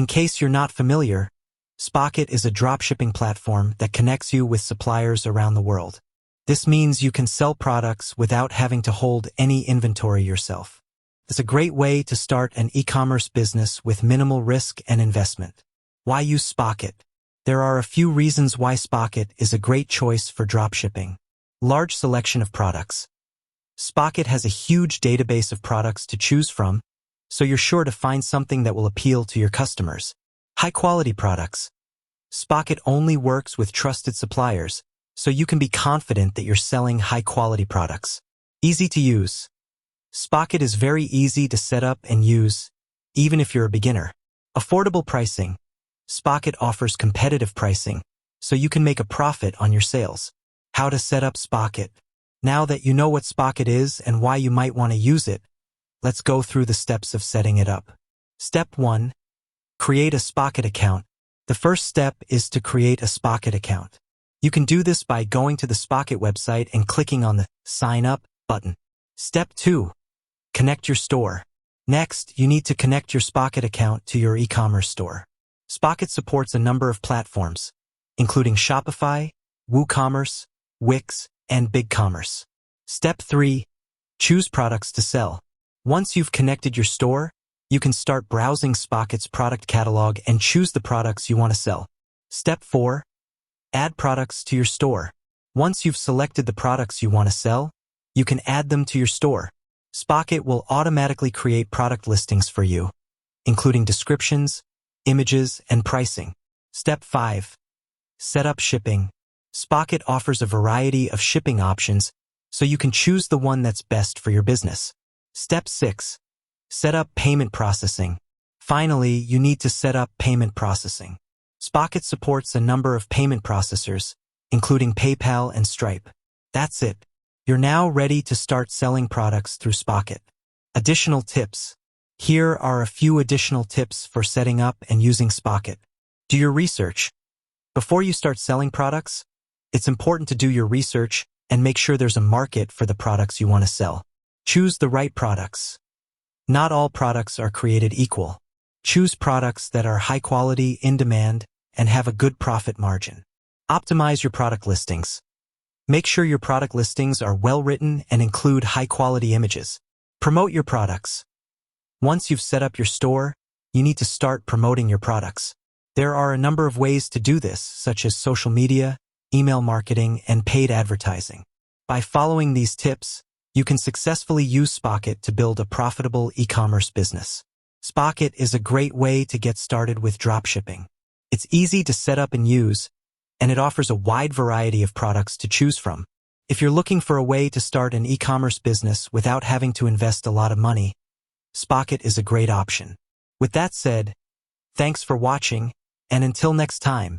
In case you're not familiar, Spocket is a dropshipping platform that connects you with suppliers around the world. This means you can sell products without having to hold any inventory yourself. It's a great way to start an e-commerce business with minimal risk and investment. Why use Spocket? There are a few reasons why Spocket is a great choice for dropshipping. Large selection of products. Spocket has a huge database of products to choose from, so you're sure to find something that will appeal to your customers. High-quality products. Spocket only works with trusted suppliers, so you can be confident that you're selling high-quality products. Easy to use. Spocket is very easy to set up and use, even if you're a beginner. Affordable pricing. Spocket offers competitive pricing, so you can make a profit on your sales. How to set up Spocket. Now that you know what Spocket is and why you might want to use it, let's go through the steps of setting it up. Step 1. Create a Spocket account. The first step is to create a Spocket account. You can do this by going to the Spocket website and clicking on the Sign Up button. Step 2. Connect your store. Next, you need to connect your Spocket account to your e-commerce store. Spocket supports a number of platforms, including Shopify, WooCommerce, Wix, and BigCommerce. Step 3. Choose products to sell. Once you've connected your store, you can start browsing Spocket's product catalog and choose the products you want to sell. Step 4. Add products to your store. Once you've selected the products you want to sell, you can add them to your store. Spocket will automatically create product listings for you, including descriptions, images, and pricing. Step 5. Set up shipping. Spocket offers a variety of shipping options, so you can choose the one that's best for your business. Step 6. Set up payment processing. Finally, you need to set up payment processing. Spocket supports a number of payment processors, including PayPal and Stripe. That's it. You're now ready to start selling products through Spocket. Additional tips. Here are a few additional tips for setting up and using Spocket. Do your research. Before you start selling products, it's important to do your research and make sure there's a market for the products you want to sell. Choose the right products. Not all products are created equal. Choose products that are high quality, in demand, and have a good profit margin. Optimize your product listings. Make sure your product listings are well written and include high quality images. Promote your products. Once you've set up your store, you need to start promoting your products. There are a number of ways to do this, such as social media, email marketing, and paid advertising. By following these tips, you can successfully use Spocket to build a profitable e-commerce business. Spocket is a great way to get started with dropshipping. It's easy to set up and use, and it offers a wide variety of products to choose from. If you're looking for a way to start an e-commerce business without having to invest a lot of money, Spocket is a great option. With that said, thanks for watching, and until next time.